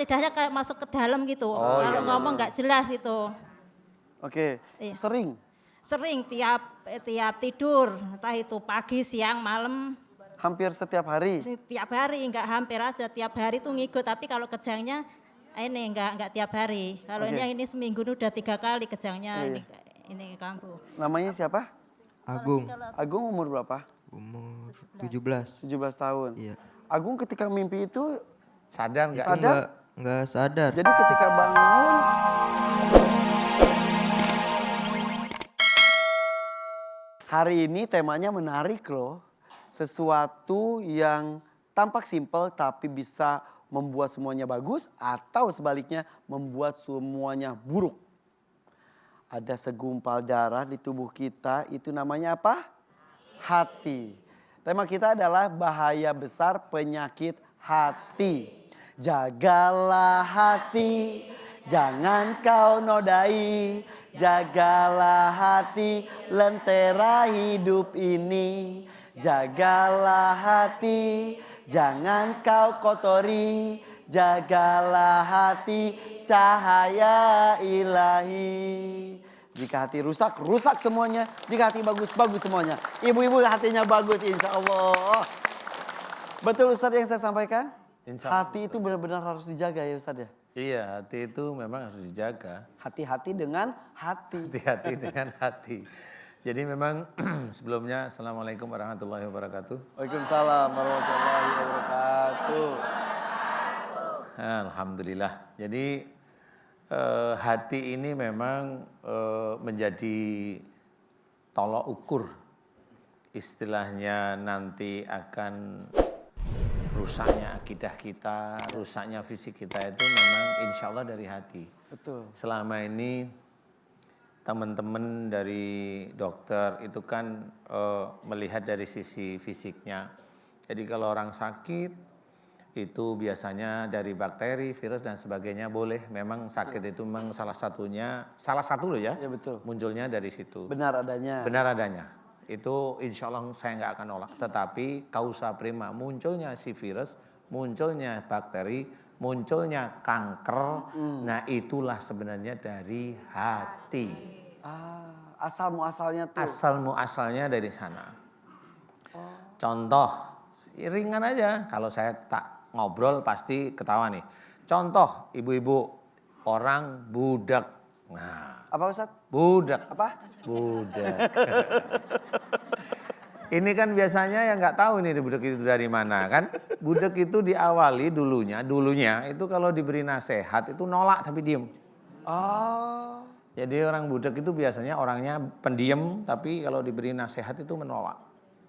lidahnya kayak masuk ke dalam gitu. Oh, Kalau iya, ngomong nggak jelas itu. Oke, Iya. sering. Sering tiap tidur, entah itu pagi, siang, malam, Hampir setiap hari. tiap hari, nggak hampir aja, tiap hari tuh ngikut. Tapi kalau kejangnya ini nggak tiap hari. Kalau Oke. ini seminggu udah 3 kali kejangnya Iya. ini kambuh. Namanya siapa? Agung, Agung umur berapa? umur 17. 17 tahun. Iya. Agung ketika mimpi itu, Sadar nggak? Sadar? Enggak sadar. jadi ketika bangun, hari ini temanya menarik loh. Sesuatu yang tampak simpel tapi bisa membuat semuanya bagus atau sebaliknya membuat semuanya buruk. Ada segumpal darah di tubuh kita, itu namanya apa? Hati. Tema kita adalah bahaya besar penyakit hati. Jagalah hati, jangan kau nodai. Jagalah hati, lentera hidup ini. Jagalah hati, jangan kau kotori. Jagalah hati, cahaya ilahi. Jika hati rusak, rusak semuanya. Jika hati bagus, bagus semuanya. Ibu-ibu hatinya bagus insya Allah. Betul Ustadz yang saya sampaikan? Insya Allah, Hati itu benar-benar harus dijaga ya Ustadz ya? Iya, hati itu memang harus dijaga. Hati-hati dengan hati. Hati-hati dengan hati. Jadi memang sebelumnya Assalamualaikum warahmatullahi wabarakatuh. Waalaikumsalam warahmatullahi wabarakatuh. Alhamdulillah. Jadi hati ini memang menjadi tolok ukur. Istilahnya nanti akan rusaknya akidah kita, rusaknya fisik kita itu memang insya Allah dari hati. Betul. Selama ini teman-teman dari dokter itu kan melihat dari sisi fisiknya. Jadi kalau orang sakit itu biasanya dari bakteri, virus dan sebagainya boleh. Memang sakit itu memang salah satu loh ya. Ya betul. Munculnya dari situ. Benar adanya. Benar adanya. Itu insya Allah saya nggak akan nolak. Tetapi kausa prima munculnya si virus, munculnya bakteri, munculnya kanker. Nah itulah sebenarnya dari hati. Asal muasalnya tuh. Asal muasalnya dari sana. Contoh, ringan aja. Kalau saya tak ngobrol pasti ketawa nih. Contoh, ibu-ibu, orang budak. Nah, Apa Ustadz? budak. Apa? Budak. Ini kan biasanya yang nggak tahu nih budak itu dari mana kan. Budak itu diawali dulunya itu kalau diberi nasihat itu nolak tapi diem. Oh. Jadi orang budak itu biasanya orangnya pendiam tapi kalau diberi nasihat itu menolak.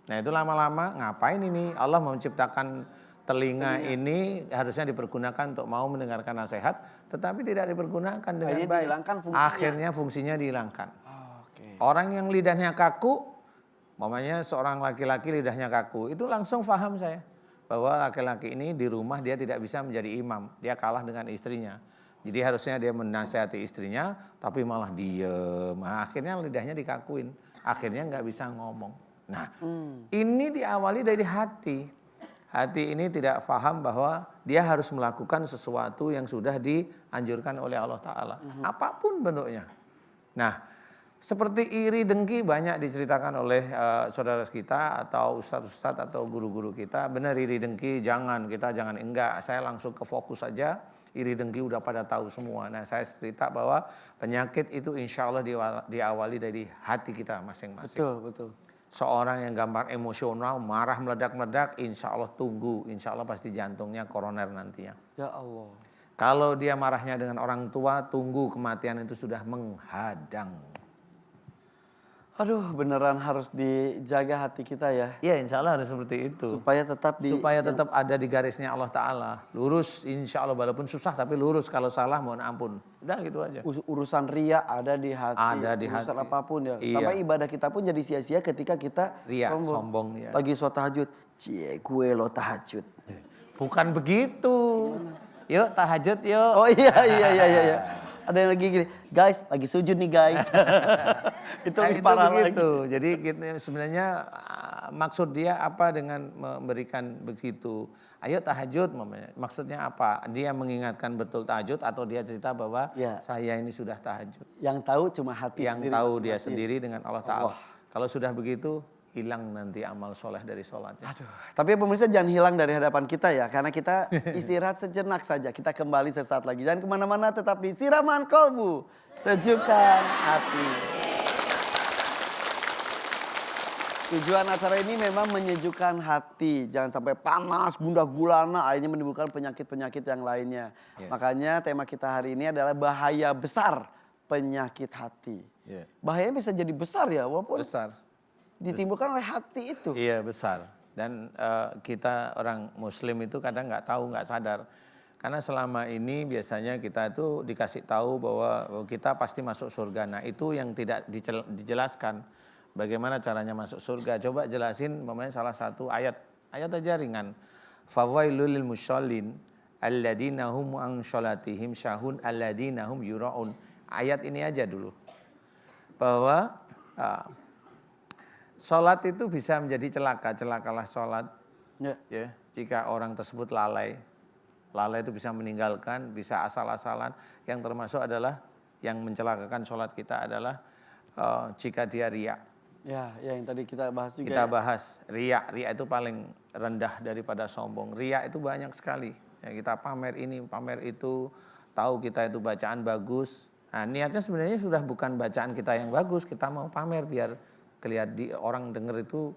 Nah itu lama-lama ngapain ini Allah menciptakan telinga ini harusnya dipergunakan untuk mau mendengarkan nasihat tetapi tidak dipergunakan dengan Akhirnya baik. dihilangkan fungsinya. Akhirnya fungsinya dihilangkan. Oke. Orang yang lidahnya kaku, mamanya seorang laki-laki lidahnya kaku, itu langsung paham saya bahwa laki-laki ini di rumah dia tidak bisa menjadi imam, dia kalah dengan istrinya. Jadi harusnya dia menasihati istrinya, tapi malah diem. Nah, akhirnya lidahnya dikakuin, akhirnya nggak bisa ngomong. Nah, ini diawali dari hati. Hati ini tidak paham bahwa dia harus melakukan sesuatu yang sudah dianjurkan oleh Allah Ta'ala. Apapun bentuknya. Nah, seperti iri dengki banyak diceritakan oleh saudara kita atau ustadz-ustadz atau guru-guru kita. Benar iri dengki jangan, kita jangan enggak. Saya langsung ke fokus saja. Iri dengki udah pada tahu semua. Nah saya cerita bahwa penyakit itu insya Allah diawali dari hati kita masing-masing. Betul, betul. Seorang yang gampang emosional, marah meledak-meledak, insya Allah tunggu. Insya Allah pasti jantungnya koroner nantinya. Ya Allah. Kalau dia marahnya dengan orang tua, tunggu kematian itu sudah menghadang. Aduh, beneran harus dijaga hati kita ya. Ya insya Allah harus seperti itu. Supaya tetap ada di garisnya Allah Ta'ala. Lurus insya Allah walaupun susah tapi lurus. Kalau salah mohon ampun. Udah gitu aja. Urusan ria ada di hati. Ada di urusan hati. apapun ya. Iya. Sampai ibadah kita pun jadi sia-sia ketika kita Ria, sombong. Ya. Lagi sholat tahajud. Cie, gue lo tahajud. Bukan begitu. Yuk tahajud yuk. Oh iya. Ada yang lagi gini, guys lagi sujud nih guys. Itu Nah, lebih parah lagi. begitu. Jadi kita sebenarnya maksud dia apa dengan memberikan begitu? Ayo tahajud, maksudnya apa? Dia mengingatkan betul tahajud atau dia cerita bahwa Ya. saya ini sudah tahajud? Yang tahu cuma hati Yang sendiri tahu dia masing-masing. sendiri dengan Allah Ta'ala. Kalau sudah begitu, hilang nanti amal soleh dari sholatnya. Tapi pemirsa jangan hilang dari hadapan kita ya. Karena kita istirahat sejenak saja. Kita kembali sesaat lagi. Jangan kemana-mana, tetap di Siraman Kolbu. Sejukkan hati. Tujuan acara ini memang menyejukkan hati. Jangan sampai panas, gundah gulana, akhirnya menimbulkan penyakit-penyakit yang lainnya. Yeah. Makanya tema kita hari ini adalah bahaya besar penyakit hati. Yeah. Bahayanya bisa jadi besar ya, walaupun Besar. ditimbulkan oleh hati itu. Iya besar. Dan kita orang muslim itu kadang nggak tahu, nggak sadar. Karena selama ini biasanya kita itu dikasih tahu bahwa kita pasti masuk surga. Nah itu yang tidak dijelaskan. Bagaimana caranya masuk surga? Coba jelasin salah satu ayat aja ringan. Fawailul lil mushallin alladzina hum an sholatihim syahun alladzina hum yuraun. Ayat ini aja dulu. Bahwa sholat itu bisa menjadi celakalah sholat. Ya. Ya, jika orang tersebut lalai itu bisa meninggalkan, bisa asal-asalan. Yang termasuk adalah yang mencelakakan sholat kita adalah jika dia riya. Ya, yang tadi kita bahas juga. Kita bahas riya itu paling rendah daripada sombong. Riya itu banyak sekali. Ya, kita pamer ini, pamer itu, tahu kita itu bacaan bagus. Nah, niatnya sebenarnya sudah bukan bacaan kita yang bagus, kita mau pamer biar kelihatan orang denger itu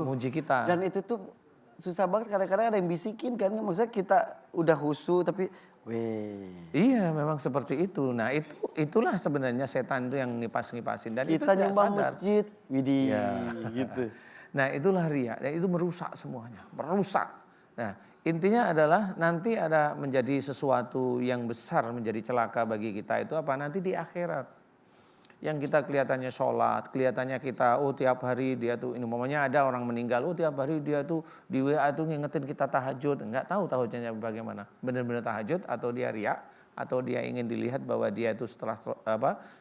muji kita. Dan itu tuh susah banget, kadang-kadang ada yang bisikin kan. Maksudnya kita udah khusyuk tapi Iya, memang seperti itu. Nah, itulah sebenarnya setan itu yang ngipas-ngipasin dan kita itu tidak nyumbang sadar. masjid, widih Ya. gitu. Nah, itulah riya dan itu merusak semuanya, merusak. Nah, intinya adalah nanti ada menjadi sesuatu yang besar menjadi celaka bagi kita itu apa nanti di akhirat. Yang kita kelihatannya sholat, kelihatannya kita tiap hari dia tuh ini momennya ada orang meninggal, tiap hari dia tuh di WA tuh ngingetin kita tahajud, nggak tahu tahajudnya bagaimana, benar-benar tahajud atau dia riya atau dia ingin dilihat bahwa dia itu setelah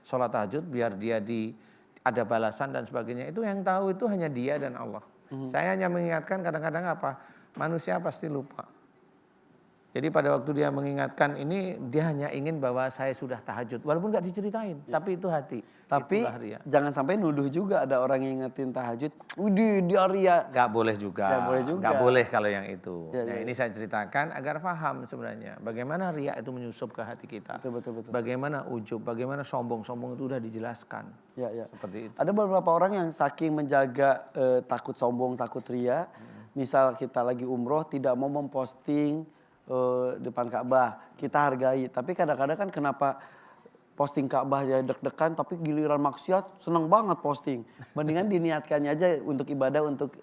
sholat tahajud biar dia ada balasan dan sebagainya. Itu yang tahu itu hanya dia dan Allah. Saya hanya mengingatkan kadang-kadang apa manusia pasti lupa. Jadi pada waktu dia mengingatkan ini, dia hanya ingin bahwa saya sudah tahajud. Walaupun nggak diceritain, tapi itu hati. Tapi jangan sampai nuduh juga ada orang yang ngingetin tahajud. Widih, dia ria. Nggak boleh juga. Nggak boleh juga. Nggak boleh kalau yang itu. Ya, nah ya. ini saya ceritakan agar paham sebenarnya. Bagaimana ria itu menyusup ke hati kita. Betul. Bagaimana ujub, bagaimana sombong. Sombong itu udah dijelaskan. Ya. Seperti itu. Ada beberapa orang yang saking menjaga takut sombong, takut ria. Misal kita lagi umroh tidak mau memposting depan Ka'bah, kita hargai. Tapi kadang-kadang kan kenapa posting Ka'bah ya deg-degan, tapi giliran maksiat seneng banget posting. Mendingan diniatkannya aja untuk ibadah, untuk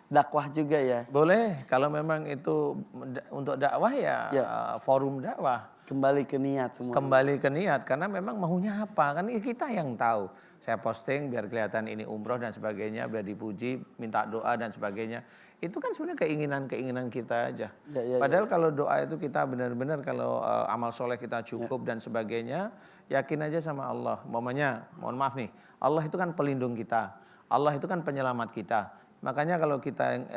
dakwah juga ya. Boleh, kalau memang itu untuk dakwah ya. Forum dakwah. Kembali ke niat semua. Kembali ke niat, karena memang maunya apa, kan kita yang tahu. Saya posting biar kelihatan ini umroh dan sebagainya, biar dipuji, minta doa dan sebagainya. Itu kan sebenarnya keinginan kita aja. Padahal kalau doa itu kita benar-benar kalau amal soleh kita cukup dan sebagainya, yakin aja sama Allah. Mohon maaf nih, Allah itu kan pelindung kita. Allah itu kan penyelamat kita. Makanya kalau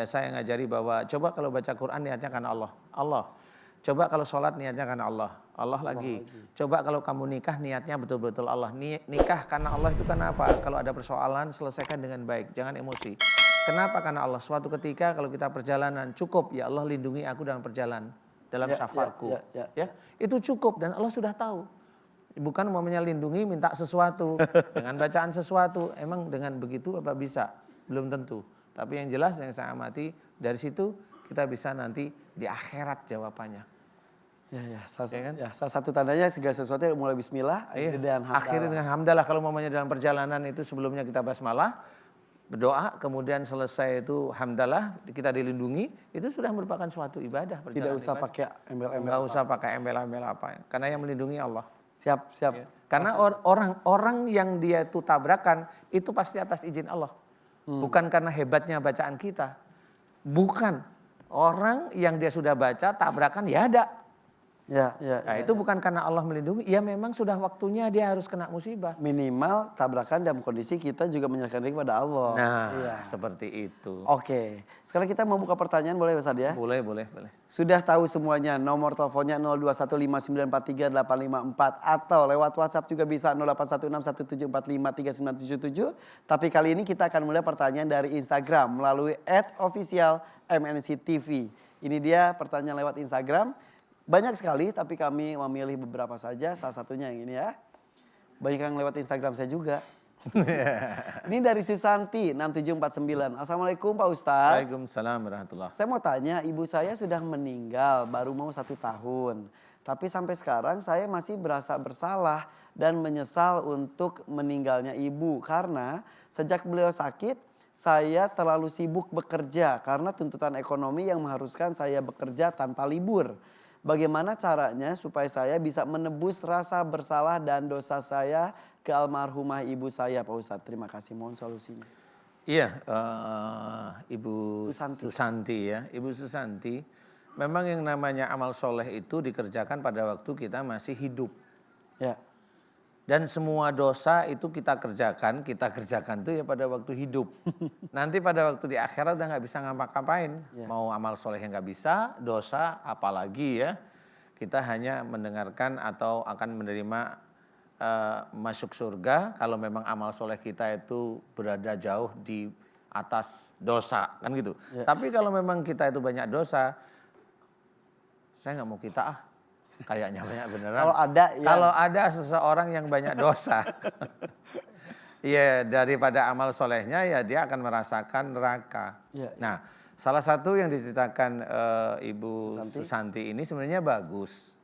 saya ngajari bahwa coba kalau baca Quran niatnya karena Allah. Coba kalau sholat niatnya karena Allah lagi. Coba kalau kamu nikah niatnya betul-betul Allah. Nikah karena Allah itu karena apa? Kalau ada persoalan selesaikan dengan baik, jangan emosi. Kenapa? Karena Allah. Suatu ketika kalau kita perjalanan cukup, ya Allah lindungi aku dalam perjalanan, dalam safarku. Ya, itu cukup dan Allah sudah tahu. Bukan umpamanya lindungi minta sesuatu dengan bacaan sesuatu. Emang dengan begitu apa bisa? Belum tentu. Tapi yang jelas yang saya amati dari situ kita bisa nanti di akhirat jawabannya. Salah satu tandanya segala sesuatu yang mulai bismillah, akhirnya dengan hamdalah. Kalau umpamanya dalam perjalanan itu sebelumnya kita basmalah, berdoa, kemudian selesai itu hamdalah, kita dilindungi, itu sudah merupakan suatu ibadah. Tidak usah pakai embel-embel. Enggak usah pakai embel-embel apa, karena yang melindungi Allah. Siap. Ya. Karena orang yang dia itu tabrakan itu pasti atas izin Allah. Bukan karena hebatnya bacaan kita. Bukan. Orang yang dia sudah baca tabrakan ya ada. Ya, Nah, itu bukan karena Allah melindungi, ya memang sudah waktunya dia harus kena musibah. Minimal tabrakan dalam kondisi kita juga menyerahkan diri kepada Allah. Nah, Iya. seperti itu. Oke, sekarang kita mau buka pertanyaan boleh Ustaz ya? Boleh. Sudah tahu semuanya, nomor teleponnya 0215948854 atau lewat WhatsApp juga bisa 081617453977. Tapi kali ini kita akan mulai pertanyaan dari Instagram melalui @officialmnctv. Ini dia pertanyaan lewat Instagram. Banyak sekali tapi kami memilih beberapa saja, salah satunya yang ini ya. Banyak yang lewat Instagram saya juga. Ini dari Susanti 6749. Assalamualaikum Pak Ustadz. Waalaikumsalam warahmatullahi. Saya mau tanya, ibu saya sudah meninggal baru mau 1 tahun. Tapi sampai sekarang saya masih berasa bersalah dan menyesal untuk meninggalnya ibu. Karena sejak beliau sakit saya terlalu sibuk bekerja karena tuntutan ekonomi yang mengharuskan saya bekerja tanpa libur. Bagaimana caranya supaya saya bisa menebus rasa bersalah dan dosa saya ke almarhumah ibu saya Pak Ustadz. Terima kasih, mohon solusinya. Iya, Ibu Susanti ya. Ibu Susanti, memang yang namanya amal soleh itu dikerjakan pada waktu kita masih hidup. Ya. Dan semua dosa itu kita kerjakan tuh ya pada waktu hidup. Nanti pada waktu di akhirat udah nggak bisa ngapa-ngapain. Ya. Mau amal soleh yang nggak bisa, dosa apalagi ya. Kita hanya mendengarkan atau akan menerima masuk surga kalau memang amal soleh kita itu berada jauh di atas dosa kan gitu. Ya. Tapi kalau memang kita itu banyak dosa, saya nggak mau kita kayaknya banyak beneran. Kalau ada ya. Kalau ada seseorang yang banyak dosa, ya daripada amal solehnya ya dia akan merasakan neraka. Ya. Nah, salah satu yang diceritakan Ibu Susanti ini sebenarnya bagus.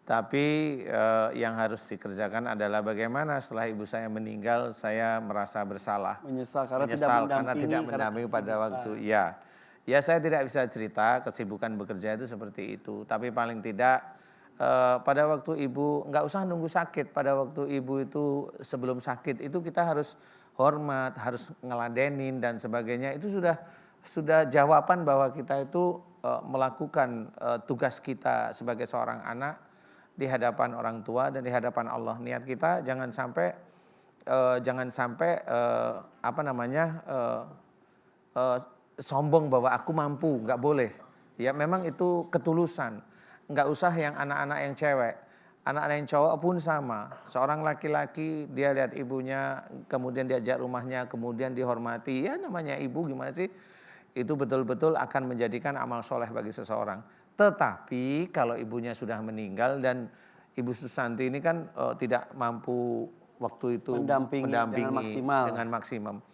Tapi yang harus dikerjakan adalah bagaimana setelah ibu saya meninggal saya merasa bersalah. Menyesal karena tidak mendampingi pada waktu. Ya saya tidak bisa cerita kesibukan bekerja itu seperti itu. Tapi paling tidak pada waktu ibu, nggak usah nunggu sakit. Pada waktu ibu itu sebelum sakit itu kita harus hormat, harus ngeladenin dan sebagainya. Itu sudah jawaban bahwa kita itu melakukan tugas kita sebagai seorang anak di hadapan orang tua dan di hadapan Allah. Niat kita jangan sampai sombong bahwa aku mampu, nggak boleh. Ya memang itu ketulusan. Nggak usah yang anak-anak yang cewek. Anak-anak yang cowok pun sama. Seorang laki-laki dia lihat ibunya, kemudian diajak rumahnya, kemudian dihormati. Ya namanya ibu gimana sih? Itu betul-betul akan menjadikan amal soleh bagi seseorang. Tetapi kalau ibunya sudah meninggal dan Ibu Susanti ini kan tidak mampu waktu itu mendampingi dengan maksimum.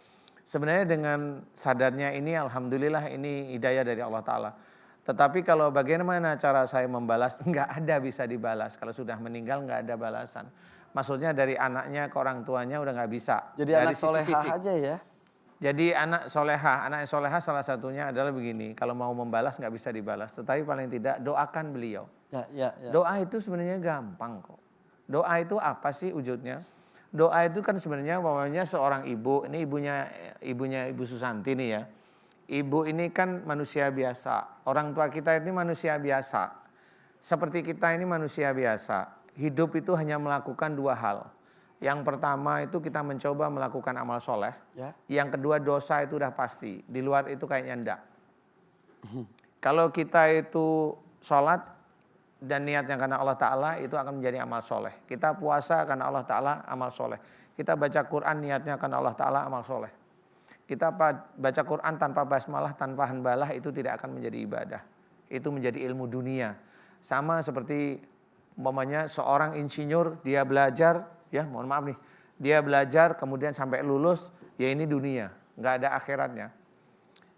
Sebenarnya dengan sadarnya ini alhamdulillah ini hidayah dari Allah Ta'ala. Tetapi kalau bagaimana cara saya membalas, nggak ada bisa dibalas. Kalau sudah meninggal nggak ada balasan. Maksudnya dari anaknya ke orang tuanya udah nggak bisa. Jadi dari anak solehah aja ya? Jadi anak yang solehah salah satunya adalah begini. Kalau mau membalas nggak bisa dibalas. Tetapi paling tidak doakan beliau. Ya. Doa itu sebenarnya gampang kok. Doa itu apa sih wujudnya? Doa itu kan sebenarnya umpamanya seorang ibu, ini ibunya Ibu Susanti nih ya. Ibu ini kan manusia biasa. Orang tua kita ini manusia biasa. Seperti kita ini manusia biasa. Hidup itu hanya melakukan 2 hal. Yang pertama itu kita mencoba melakukan amal soleh. Ya. Yang kedua dosa itu udah pasti. Di luar itu kayaknya enggak. Kalau kita itu sholat dan niatnya karena Allah Ta'ala itu akan menjadi amal soleh. Kita puasa karena Allah Ta'ala amal soleh. Kita baca Quran niatnya karena Allah Ta'ala amal soleh. Kita baca Quran tanpa basmalah, tanpa hanbalah itu tidak akan menjadi ibadah. Itu menjadi ilmu dunia. Sama seperti umpamanya seorang insinyur dia belajar, ya mohon maaf nih, dia belajar kemudian sampai lulus, ya ini dunia, nggak ada akhiratnya.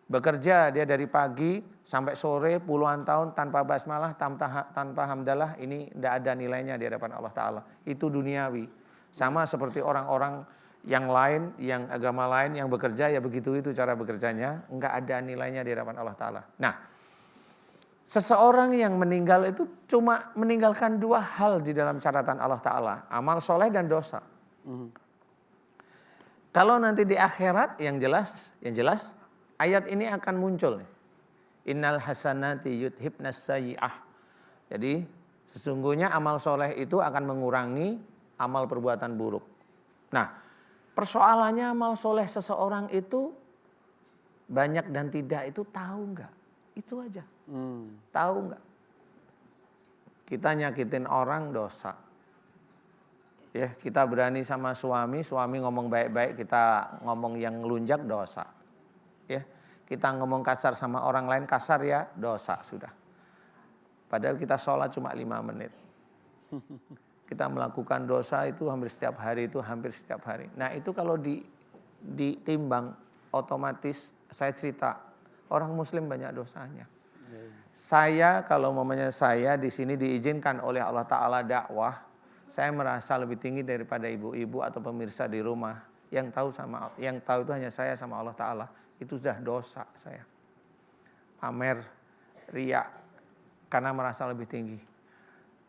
Bekerja dia dari pagi sampai sore puluhan tahun tanpa basmalah, tanpa hamdalah, ini tidak ada nilainya di hadapan Allah Ta'ala. Itu duniawi. Sama seperti orang-orang yang lain, yang agama lain yang bekerja ya begitu itu cara bekerjanya, nggak ada nilainya di hadapan Allah Ta'ala. Nah, seseorang yang meninggal itu cuma meninggalkan 2 hal di dalam catatan Allah Ta'ala. Amal soleh dan dosa. Kalau nanti di akhirat yang jelas ayat ini akan muncul. Innal hasanati yudhibnas sayyi'ah. Jadi sesungguhnya amal soleh itu akan mengurangi amal perbuatan buruk. Nah, persoalannya amal soleh seseorang itu banyak dan tidak itu tahu nggak? Itu aja. Tahu nggak? Kita nyakitin orang dosa. Ya, kita berani sama suami ngomong baik-baik, kita ngomong yang ngelunjak dosa. Ya, kita ngomong kasar sama orang lain kasar ya dosa sudah. Padahal kita sholat cuma 5 menit. Kita melakukan dosa itu hampir setiap hari. Nah itu kalau ditimbang otomatis saya cerita orang muslim banyak dosanya. Saya kalau momennya saya di sini diizinkan oleh Allah Ta'ala dakwah, saya merasa lebih tinggi daripada ibu-ibu atau pemirsa di rumah yang tahu itu hanya saya sama Allah Ta'ala. Itu sudah dosa saya. Pamer, riya, karena merasa lebih tinggi.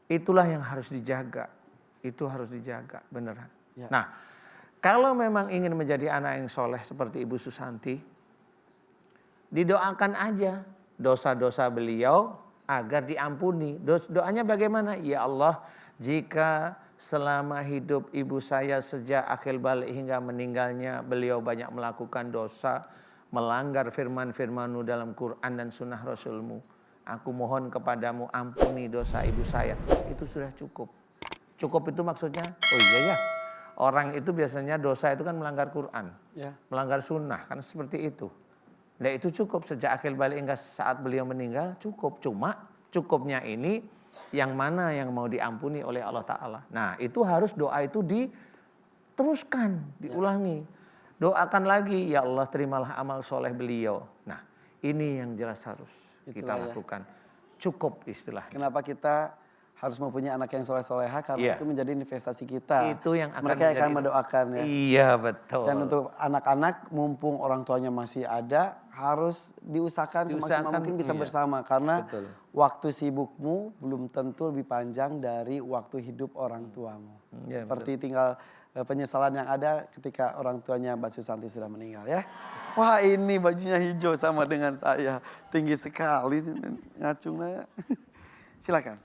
Itulah yang harus dijaga. Itu harus dijaga, beneran. Ya. Nah, kalau memang ingin menjadi anak yang soleh seperti Ibu Susanti, didoakan aja dosa-dosa beliau agar diampuni. Doanya bagaimana? Ya Allah, jika selama hidup ibu saya sejak akhir balik hingga meninggalnya beliau banyak melakukan dosa, melanggar firman-firman-Mu dalam Quran dan sunnah Rasul-Mu, aku mohon kepadamu ampuni dosa ibu saya. Itu sudah cukup. Cukup itu maksudnya, oh iya ya, orang itu biasanya dosa itu kan melanggar Quran, ya. Melanggar sunnah, kan seperti itu. Nah itu cukup sejak akhir balik hingga saat beliau meninggal cukup. Cuma cukupnya ini yang mana yang mau diampuni oleh Allah Ta'ala. Nah itu harus doa itu diteruskan, diulangi. Doakan lagi, ya Allah terimalah amal soleh beliau. Nah ini yang jelas harus kita lakukan. Cukup istilahnya. Kenapa kita harus mempunyai anak yang soleh-soleha? Karena itu menjadi investasi kita. Itu yang mereka akan mendoakan ya. Iya betul. Dan untuk anak-anak mumpung orang tuanya masih ada, harus diusahakan semaksimal mungkin bisa bersama. Karena waktu sibukmu belum tentu lebih panjang dari waktu hidup orang tuamu. Seperti tinggal penyesalan yang ada ketika orang tuanya Mbak Susanti sudah meninggal ya. Wah ini bajunya hijau sama dengan saya. Tinggi sekali ngacungnya. Silakan.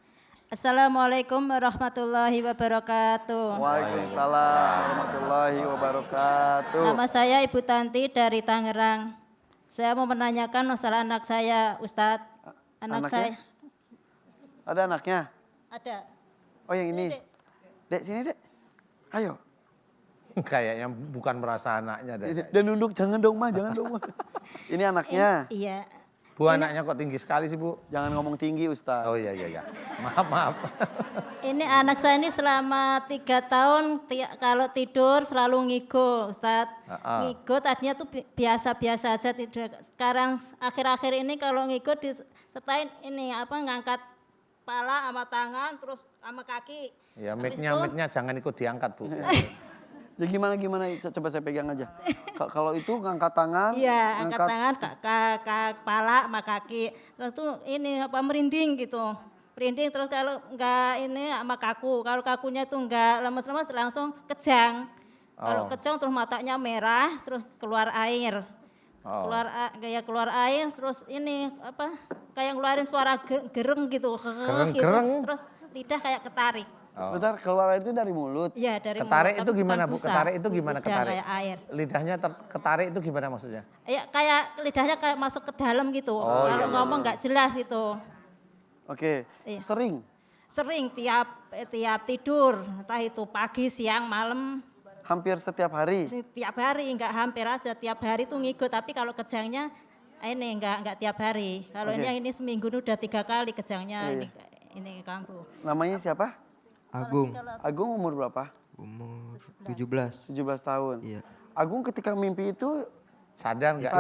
Assalamualaikum warahmatullahi wabarakatuh. Waalaikumsalam warahmatullahi wabarakatuh. Nama saya Ibu Tanti dari Tangerang. Saya mau menanyakan masalah anak saya, Ustadz. Anak saya. Ada anaknya? Ada. Oh yang ini? Dek sini dek. Ayo. Kayaknya bukan merasa anaknya deh. Dan nunduk, jangan dong Ma, jangan dong Ma. Ini anaknya. Iya. Bu anaknya kok tinggi sekali sih Bu? Jangan ngomong tinggi Ustaz. Oh iya. Maaf. Ini anak saya ini selama 3 tahun kalau tidur selalu ngigo Ustadz. Ngigo tadinya tuh biasa-biasa aja tidur. Sekarang akhir-akhir ini kalau ngigo disertain ini ngangkat kepala sama tangan terus sama kaki. Ya mic-nya jangan ikut diangkat Bu. Ya gimana coba saya pegang aja. Kalau itu ngangkat tangan. Iya, angkat tangan ke kepala sama kaki. Terus tuh ini merinding gitu. Merinding terus kalau enggak ini sama kaku. Kalau kakunya tuh enggak lemes-lemes langsung kejang. Kalau kejang terus matanya merah terus keluar air. Keluar air terus ini kayak ngeluarin suara gereng gitu. Gereng. Terus lidah kayak ketarik. Bentar, keluar air itu dari mulut? Iya dari ketarik mulut. Itu gimana Bu? Ketarik itu gimana ketarik? Kayak air. Lidahnya ketarik itu gimana maksudnya? Ya kayak lidahnya kayak masuk ke dalam gitu. Kalau ngomong nggak jelas itu. Oke. Iya. Sering? Sering tiap tidur, entah itu pagi, siang, malam. Hampir setiap hari? Setiap hari, enggak hampir aja. Tiap hari tuh ngigo, tapi kalau kejangnya ini enggak tiap hari. Kalau ini seminggu udah 3 kali kejangnya ini ganggu. Namanya siapa? Agung. Agung umur berapa? Umur 17. 17 tahun. Iya. Agung ketika mimpi itu sadar nggak?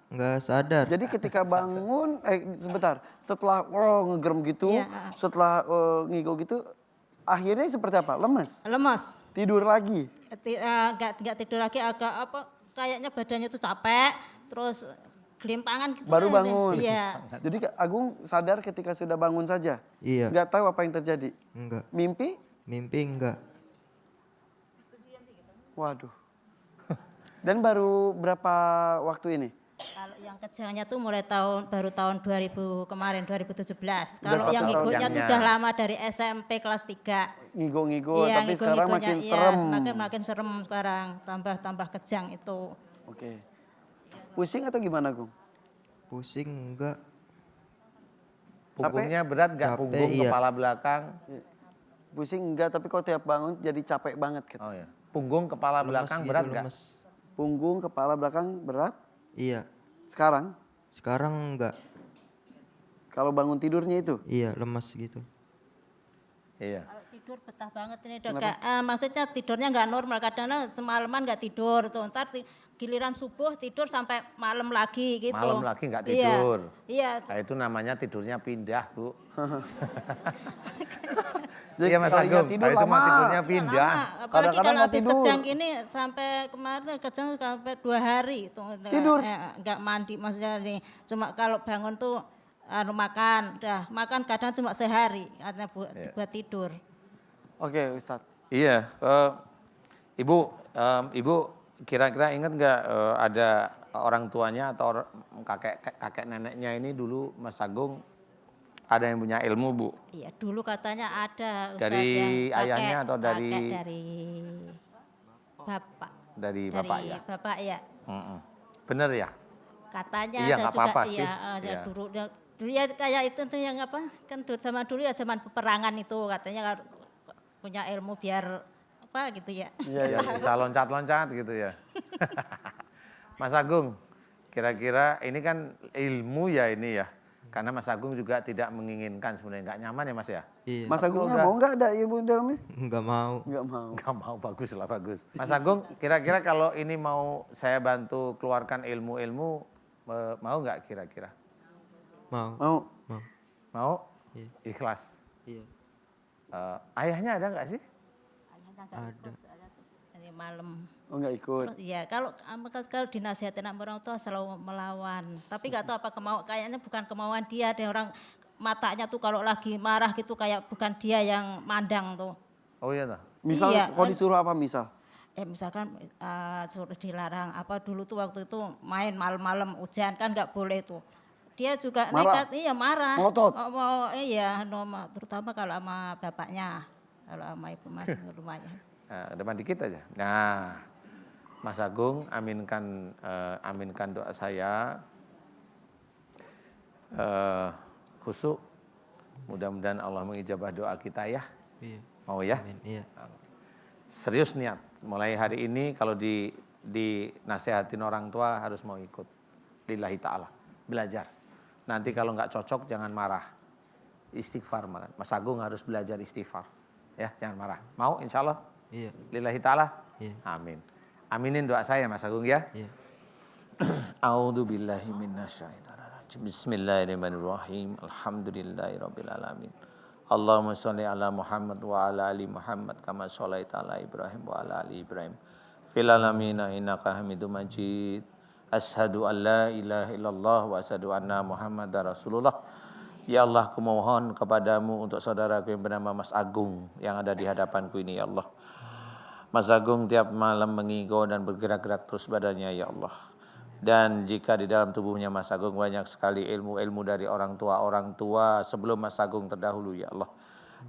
Enggak sadar. Jadi ketika bangun, sebentar, setelah ngegerem gitu, setelah ngigo gitu, akhirnya seperti apa? Lemes? Lemes. Tidur lagi? Enggak tidur lagi, agak kayaknya badannya tuh capek, terus gelimpangan gitu. Baru bangun? Iya. Jadi Agung sadar ketika sudah bangun saja? Iya. Nggak tahu apa yang terjadi? Enggak. Mimpi? Mimpi enggak. Waduh. Dan baru berapa waktu ini? Kalau yang kejangnya tuh mulai baru tahun 2000 kemarin 2017. Udah Kalau yang satu tahun. ngikutnya tuh Kejangnya. udah lama dari SMP kelas 3. Ngigo-ngigo Iya, tapi sekarang ngigo-ngigonya, makin iya, serem. makin serem sekarang, tambah kejang itu. Oke. Pusing atau gimana, Gung? Pusing enggak. Punggungnya berat nggak? Capek, Punggung, iya. kepala belakang. Pusing enggak, tapi kok tiap bangun jadi capek banget gitu. Oh ya. Punggung, kepala Lemes belakang gitu, berat nggak? lemes. Punggung, kepala belakang berat. Iya. Sekarang Sekarang enggak. kalau bangun tidurnya itu Iya, lemes gitu. Iya. Kalau tidur betah banget ini Dok. Maksudnya tidurnya nggak normal, kadang-kadang semalaman nggak tidur tuh. Ntar giliran subuh tidur sampai malam lagi gitu. Malam lagi nggak Iya, tidur. Iya. Nah, itu namanya tidurnya pindah, Bu. Jadi Iya Mas kalau Agung, tidur kalau itu mah lama. tidurnya pindah. Lama. Apalagi Kadang-kadang kalau nggak habis tidur. kejang gini sampai kemarin kejang sampai 2 hari itu. Tidur? Nggak mandi maksudnya nih. Cuma kalau bangun tuh makan, udah makan kadang cuma sehari karena buat tidur. Oke, Ustadz. Iya, Ibu kira-kira ingat nggak ada orang tuanya atau kakek neneknya ini dulu Mas Agung ada yang punya ilmu, Bu? Iya, dulu katanya ada Ustadz Dari yang ayahnya atau dari- kakek dari bapak. Dari bapak ya? Bapak ya. Mm-mm. Bener ya? Katanya Iya, ada nggak juga apa-apa sih. iya, ada Iya. dulu ya kayak itu tuh yang apa? Kan zaman dulu ya zaman peperangan itu katanya kalau punya ilmu biar apa gitu ya. Iya, Ya, bisa loncat-loncat gitu ya. Mas Agung, kira-kira ini kan ilmu ya ini ya. Karena Mas Agung juga tidak menginginkan sebenarnya, nggak nyaman ya Mas ya? Iya. Mas Agungnya udah- mau nggak ada ibu dalamnya? Enggak mau. Nggak mau. Nggak mau, bagus lah, bagus. Mas Agung, kira-kira kalau ini mau saya bantu keluarkan ilmu-ilmu, mau nggak kira-kira? Mau. Mau. Mau. Mau? Iya. Ikhlas. Iya. Ayahnya ada nggak sih? Ada. Dari malam. Oh nggak ikut. Terus ya kalau dinasihatin sama orang tua selalu melawan. Tapi nggak tahu apa kayaknya bukan kemauan dia. Ada orang matanya tuh kalau lagi marah gitu kayak bukan dia yang mandang tuh. Oh iya toh? Misal Iya, kalau kan- disuruh apa misal? Misalkan suruh dilarang apa dulu tuh waktu itu main malam-malam hujan kan nggak boleh tuh. Dia juga Marah? nekat, iya marah. Ngotot? Iya, terutama kalau sama bapaknya, kalau sama ibu mah di rumahnya. Nah, depan dikit aja. Nah, Mas Agung, aminkan doa saya. Khusyuk. Mudah-mudahan Allah mengijabah doa kita ya. Iya. Mau ya? Amin. Iya. Serius niat. Mulai hari ini kalau dinasehatin orang tua harus mau ikut. Lillahi ta'ala. Belajar. Nanti kalau nggak cocok jangan marah. Istighfar malah. Mas Agung harus belajar istighfar. Ya, jangan marah. Mau insya Allah? Iya. Lillahi ta'ala? Iya. Amin. Aminin doa saya Mas Agung ya. Iya. A'udzu billahi minasyaitonir rajim. Bismillahirrahmanirrahim. Alhamdulillahirabbil alamin. Allahumma shalli ala Muhammad wa ala ali Muhammad kama shallaita ala Ibrahim wa ala ali Ibrahim fil alamin innaka Hamidum Majid. Asyhadu an la ilaha illallah wa asyhadu anna Muhammadar Rasulullah. Ya Allah, aku mohon kepadamu untuk saudaraku yang bernama Mas Agung yang ada di hadapanku ini ya Allah. Mas Agung tiap malam mengigo dan bergerak-gerak terus badannya ya Allah. Dan jika di dalam tubuhnya Mas Agung banyak sekali ilmu-ilmu dari orang tua sebelum Mas Agung terdahulu ya Allah.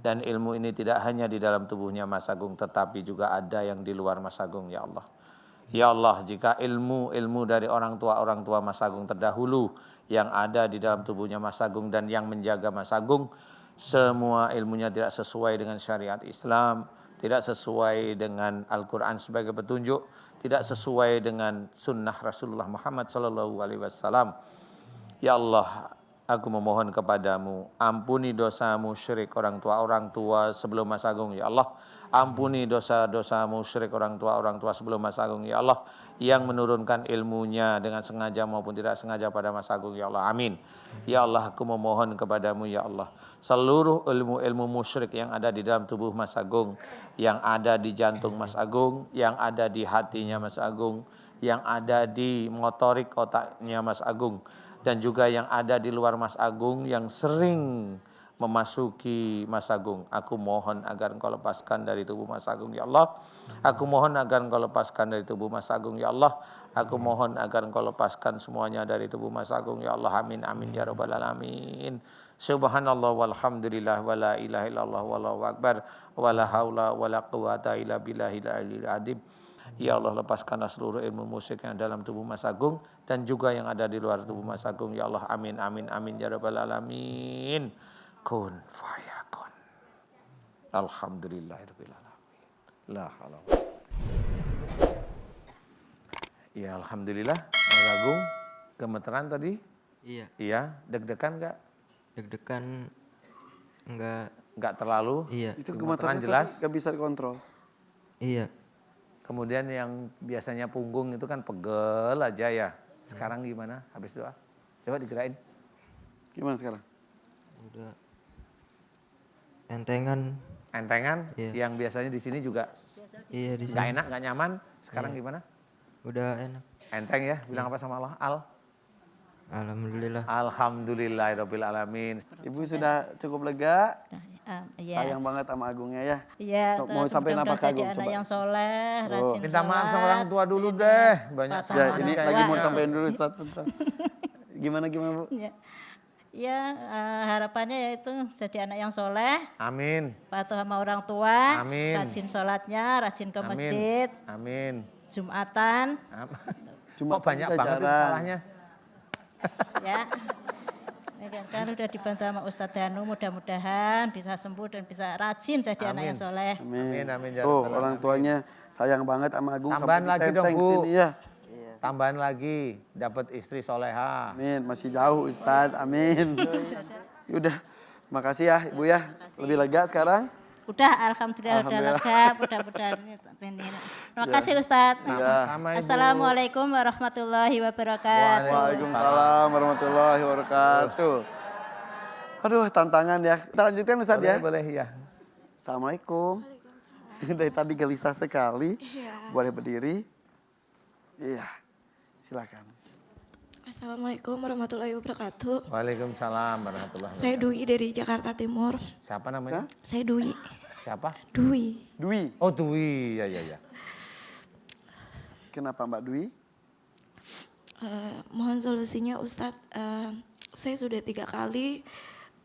Dan ilmu ini tidak hanya di dalam tubuhnya Mas Agung tetapi juga ada yang di luar Mas Agung ya Allah. Ya Allah, jika ilmu-ilmu dari orang tua Mas Agung terdahulu yang ada di dalam tubuhnya Mas Agung dan yang menjaga Mas Agung, semua ilmunya tidak sesuai dengan syariat Islam, tidak sesuai dengan Al-Quran sebagai petunjuk, tidak sesuai dengan sunnah Rasulullah Muhammad SAW. Ya Allah, aku memohon kepadamu, ampuni dosa musyrik orang tua sebelum Mas Agung ya Allah. Ampuni dosa-dosa musyrik orang tua sebelum Mas Agung ya Allah, yang menurunkan ilmunya dengan sengaja maupun tidak sengaja pada Mas Agung ya Allah. Amin. Ya Allah, aku memohon kepadamu ya Allah, seluruh ilmu-ilmu musyrik yang ada di dalam tubuh Mas Agung, yang ada di jantung Mas Agung, yang ada di hatinya Mas Agung, yang ada di motorik otaknya Mas Agung, dan juga yang ada di luar Mas Agung yang sering memasuki Mas Agung. Aku mohon agar Engkau lepaskan dari tubuh Mas Agung ya Allah. Aku mohon agar Engkau lepaskan dari tubuh Mas Agung ya Allah. Aku mohon agar Engkau lepaskan semuanya dari tubuh Mas Agung ya Allah. Amin amin ya rabbal alamin. Subhanallah walhamdulillah wala ilaha illallah wallahu akbar wala haula wala quwata illa billahil aliyil azim. Ya Allah, lepaskanlah seluruh ilmu musik yang dalam tubuh Mas Agung dan juga yang ada di luar tubuh Mas Agung ya Allah. Amin amin amin ya rabbal alamin. Kun fayakun. Alhamdulillahirabbil alamin. La haula. Ya alhamdulillah Mas Agung gemeteran tadi? Iya. Iya, deg-degan enggak? Deg-degan enggak. Enggak terlalu? Iya. Itu Gemeteran gemeteran jelas? gak bisa dikontrol. Iya. Kemudian yang biasanya punggung itu kan pegel aja ya. Sekarang gimana habis doa? Coba digerakin. Gimana sekarang? Udah entengan. Entengan Iya. yang biasanya di sini juga Iya di nggak sini. enak, nggak nyaman. Sekarang gimana? Udah enak. Enteng ya? Bilang apa sama Allah? Alhamdulillah. Alhamdulillahirabbil alamin. Ibu sudah cukup lega. Iya. Sayang banget sama Agungnya ya. Iya, Mau sampein apa ke jadi Agung? anak Coba. yang soleh, rajin Minta maaf sama sholat, orang tua dulu ini, deh. Banyak pasangan Ya, sama ini orang lagi tua. mau sampein dulu Ustaz. Bentar. Gimana Bu? Ya, ya harapannya yaitu jadi anak yang soleh, Amin. patuh sama orang tua, Amin. rajin sholatnya, rajin ke Amin. masjid, Amin. Jumatan, Kok banyak juga banget itu jarang. salahnya? ya. Ini kan udah dibantu sama Ustadz Danu, mudah-mudahan bisa sembuh dan bisa rajin jadi anak yang soleh. Amin. Amin, ya Oh, Rabbal orang alamin. tuanya sayang banget sama Agung. Tambahan sampai lagi dong, ditenteng Bu. sini ya. Tambahan lagi, dapat istri soleha. Amin, masih jauh Ustadz. Amin. Udah, makasih ya Ibu ya. Lebih lega sekarang? Udah, alhamdulillah, udah lega, mudah-mudahan ini. Terima kasih Ustadz. Sama-sama, Ibu. Assalamualaikum warahmatullahi wabarakatuh. Waalaikumsalam warahmatullahi wabarakatuh. Aduh, tantangan ya. Kita lanjutkan Ustadz ya. Boleh ya. Assalamualaikum. Dari tadi gelisah sekali. Boleh berdiri. Iya, silakan. Assalamualaikum warahmatullahi wabarakatuh. Waalaikumsalam warahmatullahi Saya wabarakatuh. Dwi dari Jakarta Timur. Siapa namanya? Saya Dwi. Siapa? Dwi. Dwi. Oh Dwi, ya. Kenapa Mbak Dwi? Mohon solusinya Ustadz. Saya sudah 3 kali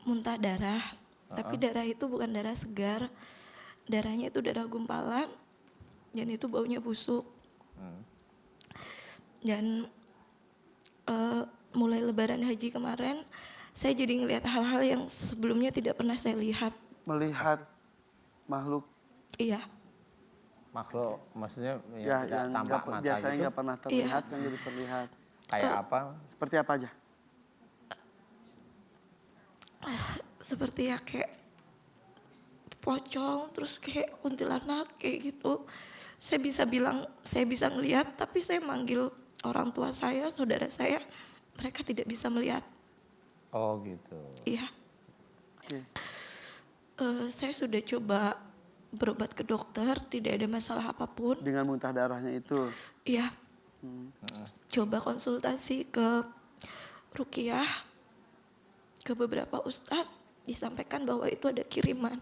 muntah darah. Tapi darah itu bukan darah segar. Darahnya itu darah gumpalan. Dan itu baunya busuk. Dan mulai lebaran haji kemarin, saya jadi ngelihat hal-hal yang sebelumnya tidak pernah saya lihat. Melihat makhluk Iya. Makhluk, maksudnya ya, tidak yang tampak nggak- mata biasanya gitu. nggak pernah terlihat, sekarang jadi terlihat. Kayak apa? Seperti apa aja? Seperti ya kayak pocong, terus kayak kuntilanak kayak gitu. Saya bisa bilang, saya bisa ngelihat, tapi saya manggil orang tua saya, saudara saya, mereka tidak bisa melihat. Oh gitu. Iya. Oke. Saya sudah coba berobat ke dokter, tidak ada masalah apapun. Dengan muntah darahnya itu. Iya. Coba konsultasi ke Ruqyah, ke beberapa ustadz, disampaikan bahwa itu ada kiriman.